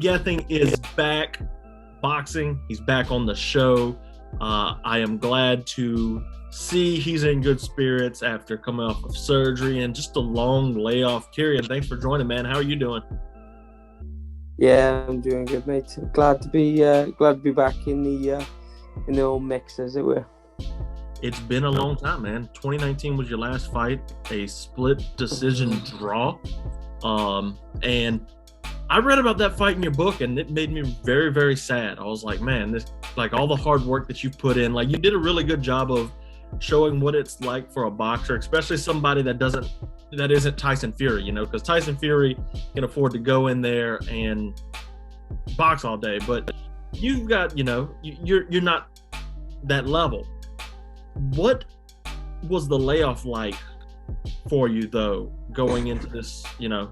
Gething is back boxing. He's back on the show. I am glad to see he's in good spirits after coming off of surgery and just a long layoff. Kieran, thanks for joining, man. How are you doing? Yeah, I'm doing good, mate. Glad to be back in the old mix, as it were. It's been a long time, man. 2019 was your last fight, a split decision draw. And I read about that fight in your book, and it made me very, very sad. I was like, man, this, like, all the hard work that you put in, like, you did a really good job of showing what it's like for a boxer, especially somebody that isn't Tyson Fury, you know, because Tyson Fury can afford to go in there and box all day, but you've got, you know, you're not that level. What was the layoff like for you, though, going into this, you know,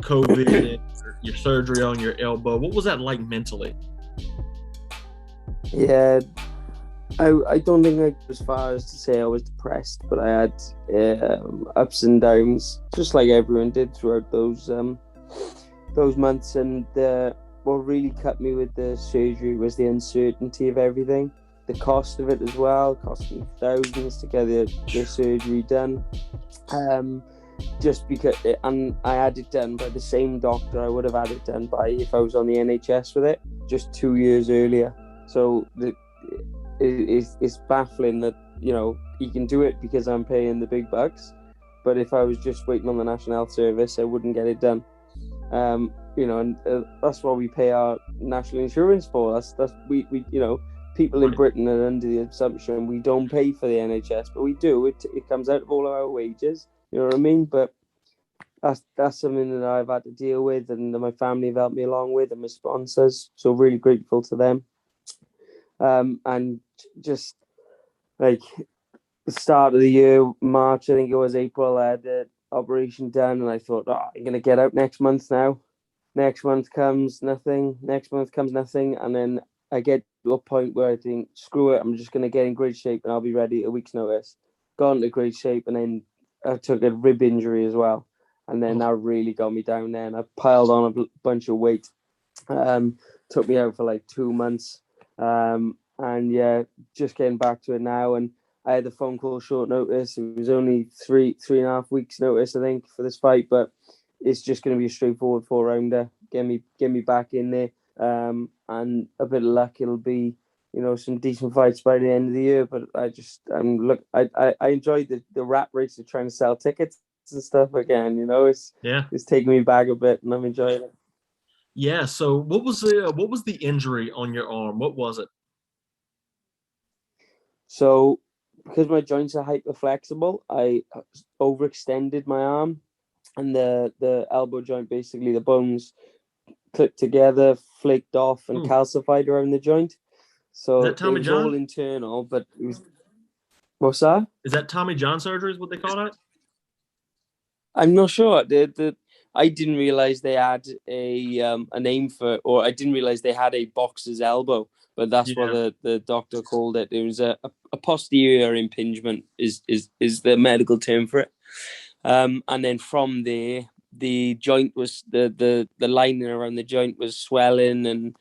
COVID, your surgery on your elbow? What was that like mentally? Yeah, I don't think I go as far as to say I was depressed, but I had ups and downs, just like everyone did throughout those months. And what really cut me with the surgery was the uncertainty of everything, the cost of it as well. It cost me thousands to get the surgery done. Just because, and I had it done by the same doctor I would have had it done by if I was on the NHS with it just 2 years earlier. So it's baffling that, you know, he can do it because I'm paying the big bucks, but if I was just waiting on the National Health Service, I wouldn't get it done. You know, and that's what we pay our national insurance for. That's we you know, people in Britain are under the assumption we don't pay for the NHS, but we do. It comes out of all of our wages. You know what I mean? But that's something that I've had to deal with, and that my family have helped me along with, and my sponsors. So really grateful to them. And just like the start of the year, March, I think it was April, I had the operation done, and I thought, I'm going to get out next month now. Next month comes nothing. Next month comes nothing. And then I get to a point where I think, screw it, I'm just going to get in great shape and I'll be ready at a week's notice. Got into great shape, and then I took a rib injury as well. And then that really got me down there, and I piled on a bunch of weight. Took me out for like 2 months. And yeah, just getting back to it now. And I had a phone call short notice. It was only three and a half weeks notice, I think, for this fight, but it's just going to be a straightforward 4-rounder. Get me back in there. And a bit of luck, it'll be, you know, some decent fights by the end of the year. But I enjoyed the rat race of trying to sell tickets and stuff again. You know, it's taking me back a bit, and I'm enjoying it. Yeah. So what was the injury on your arm? What was it? So because my joints are hyperflexible, I overextended my arm, and the elbow joint, basically the bones clipped together, flaked off, and calcified around the joint. So is that Tommy it was John? all internal, but it was. What's that? Is that Tommy John surgery? Is what they call that? I'm not sure. I didn't realize they had a name for it, or I didn't realize they had a boxer's elbow, but that's what the doctor called it. It was a posterior impingement is the medical term for it. And then from there, the joint was the lining around the joint was swelling and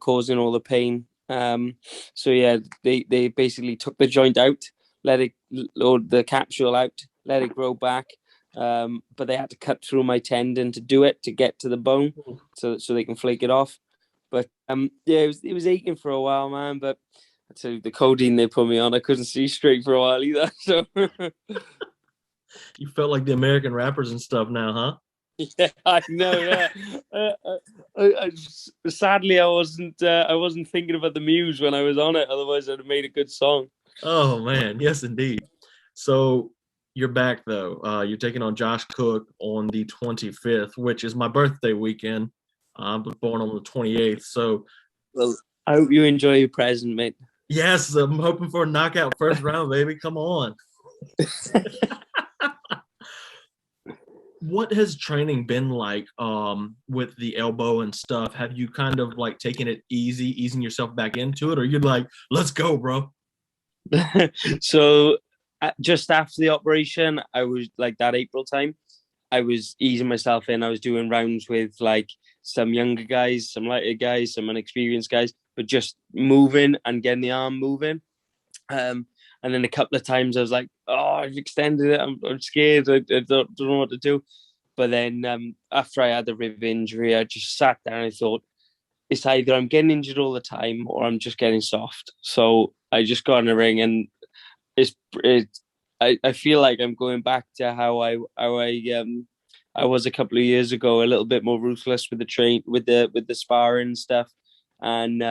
causing all the pain. So yeah, they basically took the joint out, or the capsule out, let it grow back. But they had to cut through my tendon to do it, to get to the bone, so they can flake it off. But yeah, it was aching for a while, man. But I tell you, the codeine they put me on, I couldn't see straight for a while either. So you felt like the American rappers and stuff now, huh? Yeah, I know. Yeah, sadly, I wasn't thinking about the Muse when I was on it. Otherwise, I'd have made a good song. Oh man, yes indeed. So you're back though. You're taking on Josh Cook on the 25th, which is my birthday weekend. I was born on the 28th. So, well, I hope you enjoy your present, mate. Yes, I'm hoping for a knockout first round, baby. Come on. What has training been like with the elbow and stuff? Have you kind of like taken it easy, easing yourself back into it, or you're like, let's go, bro? So just after the operation, I was like that April time, I was easing myself in. I was doing rounds with like some younger guys, some lighter guys, some unexperienced guys, but just moving and getting the arm moving. And then a couple of times I was like, oh, I've extended it. I'm scared. I don't know what to do. But then after I had the rib injury, I just sat down and I thought, it's either I'm getting injured all the time or I'm just getting soft. So I just got in the ring, and I feel like I'm going back to how I was a couple of years ago, a little bit more ruthless with the sparring and stuff. And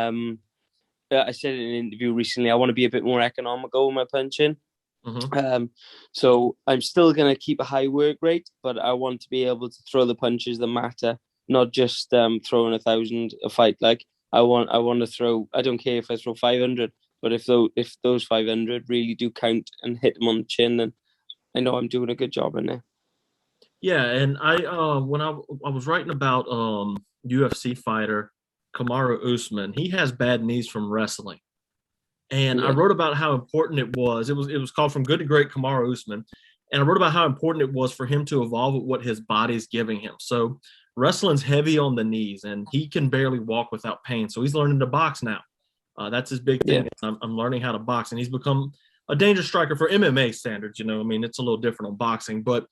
I said in an interview recently, I want to be a bit more economical with my punching. Mm-hmm. So I'm still going to keep a high work rate, but I want to be able to throw the punches that matter, not just throwing 1,000 a fight. Like I want to throw. I don't care if I throw 500, but if those 500 really do count and hit them on the chin, then I know I'm doing a good job in there. Yeah, and when I was writing about UFC fighter Kamaru Usman, he has bad knees from wrestling. And I Yeah. wrote about how important it was. It was called From Good to Great, Kamaru Usman. And I wrote about how important it was for him to evolve with what his body's giving him. So wrestling's heavy on the knees, and he can barely walk without pain. So he's learning to box now. That's his big Yeah. thing. I'm learning how to box, and he's become a dangerous striker for MMA standards. I mean, it's a little different on boxing. But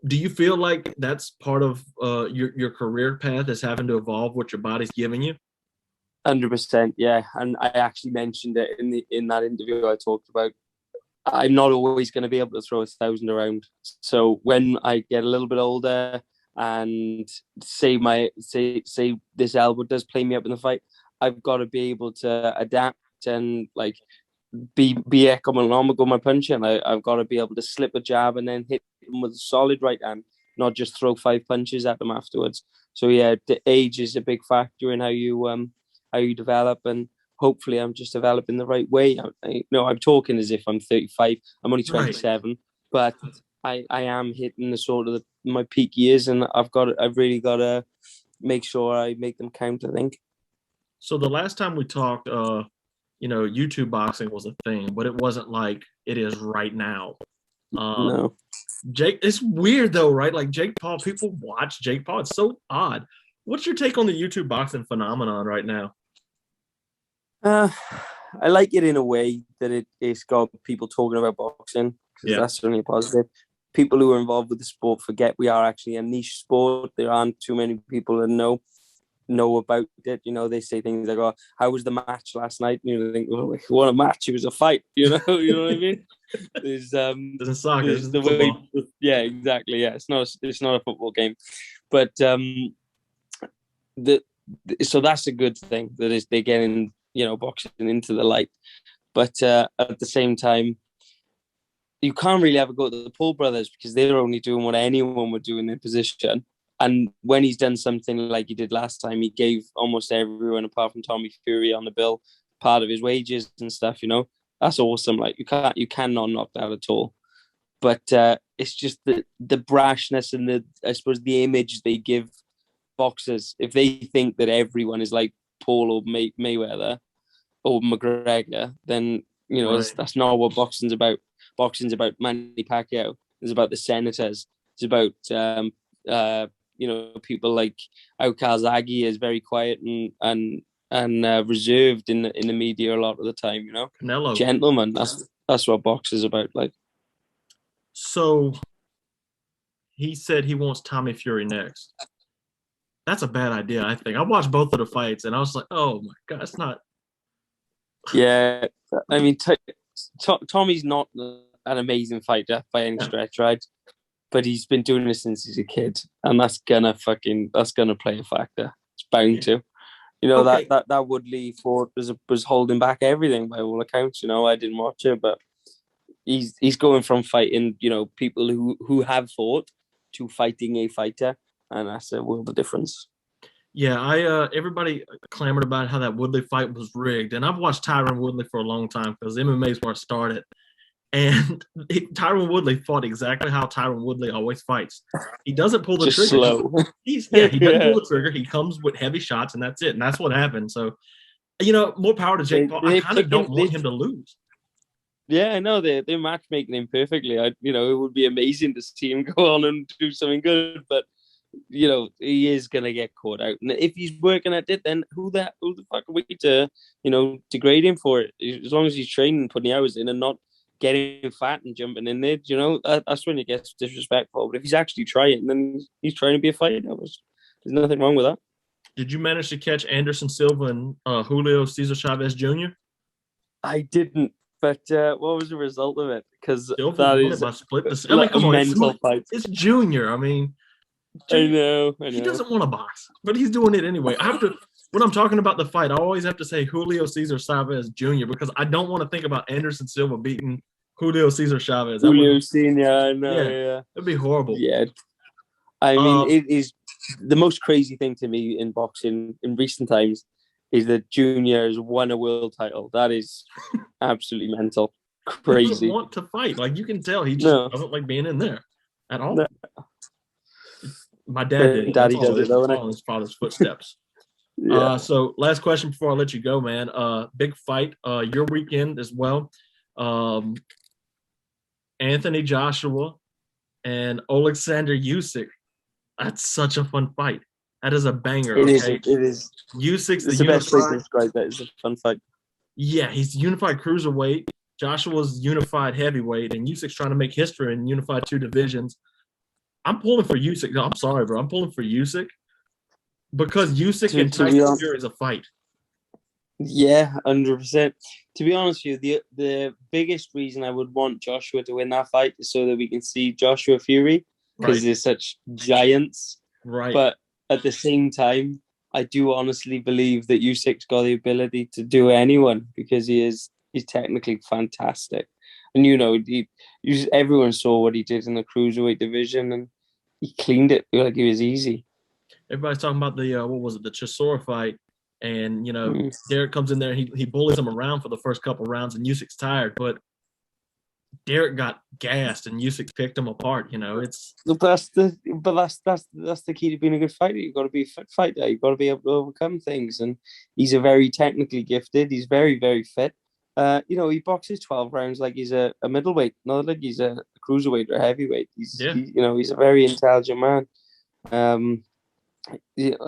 do you feel like that's part of your career path, is having to evolve what your body's giving you? 100%, yeah. And I actually mentioned it in that interview I talked about. I'm not always going to be able to throw 1,000 around. So when I get a little bit older and say this elbow does play me up in the fight, I've got to be able to adapt and like be economical with my punching. I've got to be able to slip a jab and then hit them with a solid right hand, not just throw 5 punches at them afterwards. So yeah, the age is a big factor in how you develop, and hopefully I'm just developing the right way. I'm talking as if I'm 35. I'm only 27, right. But I am hitting the sort of my peak years, and I've really got to make sure I make them count, I think. So the last time we talked, YouTube boxing was a thing, but it wasn't like it is right now. No. Jake, it's weird though, right? Like Jake Paul, people watch Jake Paul. It's so odd. What's your take on the YouTube boxing phenomenon right now? I like it in a way that it's got people talking about boxing, because that's certainly positive. People who are involved with the sport forget we are actually a niche sport. There aren't too many people that know about it. They say things like, "Oh, how was the match last night?" And you think, "Well, what a match! It was a fight." You know what I mean? There's Doesn't soccer, there's the football. Way. Yeah, exactly. Yeah, it's not a football game, but so that's a good thing, that is they're getting boxing into the light. But at the same time, you can't really ever go to the Paul brothers, because they're only doing what anyone would do in their position. And when he's done something like he did last time, he gave almost everyone apart from Tommy Fury on the bill part of his wages and stuff. That's awesome. Like you cannot knock that at all. But it's just the brashness and I suppose the image they give boxers. If they think that everyone is like Paul or Mayweather or McGregor, then right. That's not what boxing's about. Boxing's about Manny Pacquiao. It's about the senators. It's about people like Calzaghe is very quiet and reserved in the media a lot of the time. Canelo, gentleman. That's what boxing's about. Like, so he said he wants Tommy Fury next. That's a bad idea, I think. I watched both of the fights, and I was like, oh my God, it's not. Yeah, I mean, Tommy's not an amazing fighter by any stretch, right? But he's been doing this since he's a kid, and that's gonna play a factor. It's bound to. Okay. that Woodley fought was holding back everything by all accounts. I didn't watch it, but he's going from fighting, people who have fought to fighting a fighter, and that's a world of difference. Yeah, everybody clamored about how that Woodley fight was rigged, and I've watched Tyron Woodley for a long time because MMA is where I started. And Tyron Woodley fought exactly how Tyron Woodley always fights. He doesn't pull the trigger. Slow. He doesn't pull the trigger. He comes with heavy shots, and that's it. And that's what happened. So, more power to Jake Paul. I kind of don't want him to lose. Yeah, I know they're matchmaking him perfectly. It would be amazing to see him go on and do something good, but he is gonna get caught out. And if he's working at it, then who the fuck are we to, degrade him for it? As long as he's training, putting the hours in, and not getting fat and jumping in there, that's when it gets disrespectful. But if he's actually trying, then he's trying to be a fighter. There's nothing wrong with that. Did you manage to catch Anderson Silva and Julio Cesar Chavez Jr.? I didn't. But what was the result of it? Because that is a split decision. I mean, come on, mental fight. It's Junior. I mean, Junior, I know. He doesn't want to box, but he's doing it anyway. When I'm talking about the fight, I always have to say Julio Cesar Chavez Jr. because I don't want to think about Anderson Silva beating Julio Cesar Chavez. Julio Senior, I know. Yeah, it'd be horrible. Yeah, I mean, it is the most crazy thing to me in boxing in recent times. Is that Junior has won a world title. That is absolutely mental. Crazy. He doesn't want to fight. Like, you can tell he just doesn't like being in there at all. No. My dad did. Daddy does it, though, following his father's footsteps. Yeah. So last question before I let you go, man. Big fight. Your weekend as well. Anthony Joshua and Alexander Usyk. That's such a fun fight. That is a banger. It is. Usyk's the best way to describe that. It's a fun fight. Yeah, he's unified cruiserweight. Joshua's unified heavyweight, and Usyk's trying to make history in unified 2 divisions. I'm pulling for Usyk. No, I'm sorry, bro. I'm pulling for Usyk because Usyk and Tyson Fury is a fight. Yeah, 100%. To be honest with you, the biggest reason I would want Joshua to win that fight is so that we can see Joshua Fury because they're such giants. Right. But at the same time, I do honestly believe that Usyk's got the ability to do anyone because he's technically fantastic. And, everyone saw what he did in the cruiserweight division and he cleaned it like it was easy. Everybody's talking about the, the Chisora fight. And, Derek comes in there and he bullies him around for the first couple rounds and Usyk's tired. But Derek got gassed and Usyk picked him apart. That's the key to being a good fighter. You've got to be a fit fighter. You've got to be able to overcome things. And he's a very technically gifted. He's very, very fit. He boxes 12 rounds like he's a middleweight, not like he's a cruiserweight or a heavyweight. He's a very intelligent man.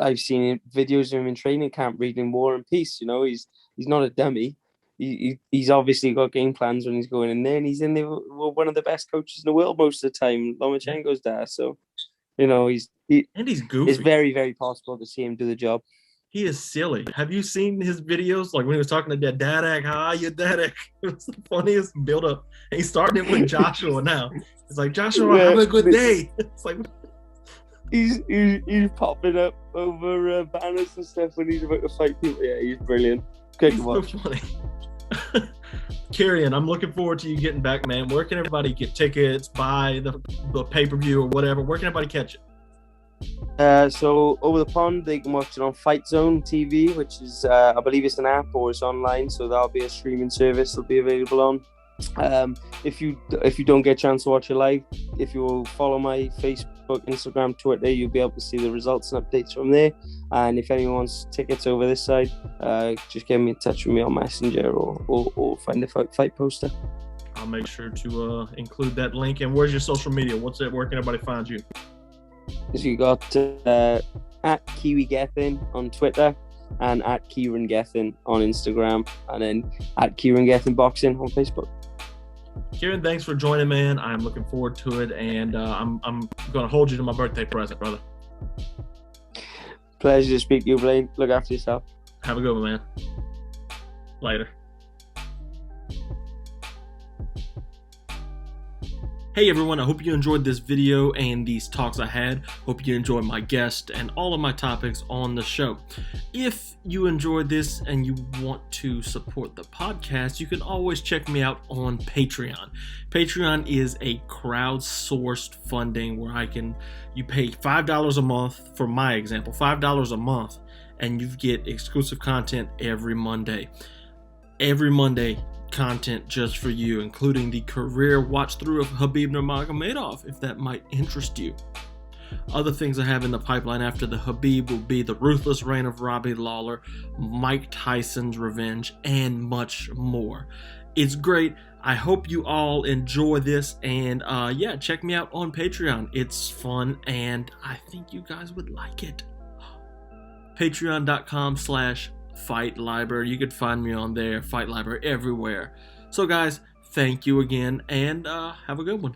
I've seen videos of him in training camp reading War and Peace. He's not a dummy. He's obviously got game plans when he's going in there, and he's in there with one of the best coaches in the world most of the time. Lomachenko's there, so he's goofy. It's very, very possible to see him do the job. He is silly. Have you seen his videos? Like when he was talking to that Dadak, hi, you Dadak. It was the funniest build up. And he's starting it with Joshua now. It's like, Joshua, have a good day. It's like he's popping up over banners and stuff when he's about to fight people. Yeah, he's brilliant. Good to watch. So funny. Kieran, I'm looking forward to you getting back, man. Where can everybody get tickets, buy the pay-per-view or whatever? Where can everybody catch it? So over the pond, they can watch it on Fight Zone TV, which is, I believe it's an app or it's online. So that'll be a streaming service that'll be available on. If you don't get a chance to watch it live, if you will follow my Facebook, Instagram, Twitter, you'll be able to see the results and updates from there. And if anyone wants tickets over this side, just get me in touch with me on Messenger or find a fight poster. I'll make sure to include that link. And where's your social media? What's it? Where can everybody find you? So you got at Kiwi Gething on Twitter and at Kieran Gething on Instagram, and then at Kieran Gething Boxing on Facebook. Kieran, thanks for joining, man. I'm looking forward to it, and I'm going to hold you to my birthday present, brother. Pleasure to speak to you, Blaine. Look after yourself. Have a good one, man. Later. Hey everyone, I hope you enjoyed this video and these talks I had. Hope you enjoyed my guest and all of my topics on the show. If you enjoyed this and you want to support the podcast, you can always check me out on Patreon. Patreon is a crowdsourced funding where you pay $5 a month, for my example, $5 a month, and you get exclusive content every Monday. Every Monday, content just for you, including the career watch through of Khabib Nurmagomedov, if that might interest you. Other things I have in the pipeline after the Khabib will be the ruthless reign of Robbie Lawler, Mike Tyson's revenge, and much more. It's great. I hope you all enjoy this, and yeah, check me out on Patreon. It's fun, and I think you guys would like it. Patreon.com/Fight Library. You could find me on there. Fight Library everywhere. So guys, thank you again, and have a good one.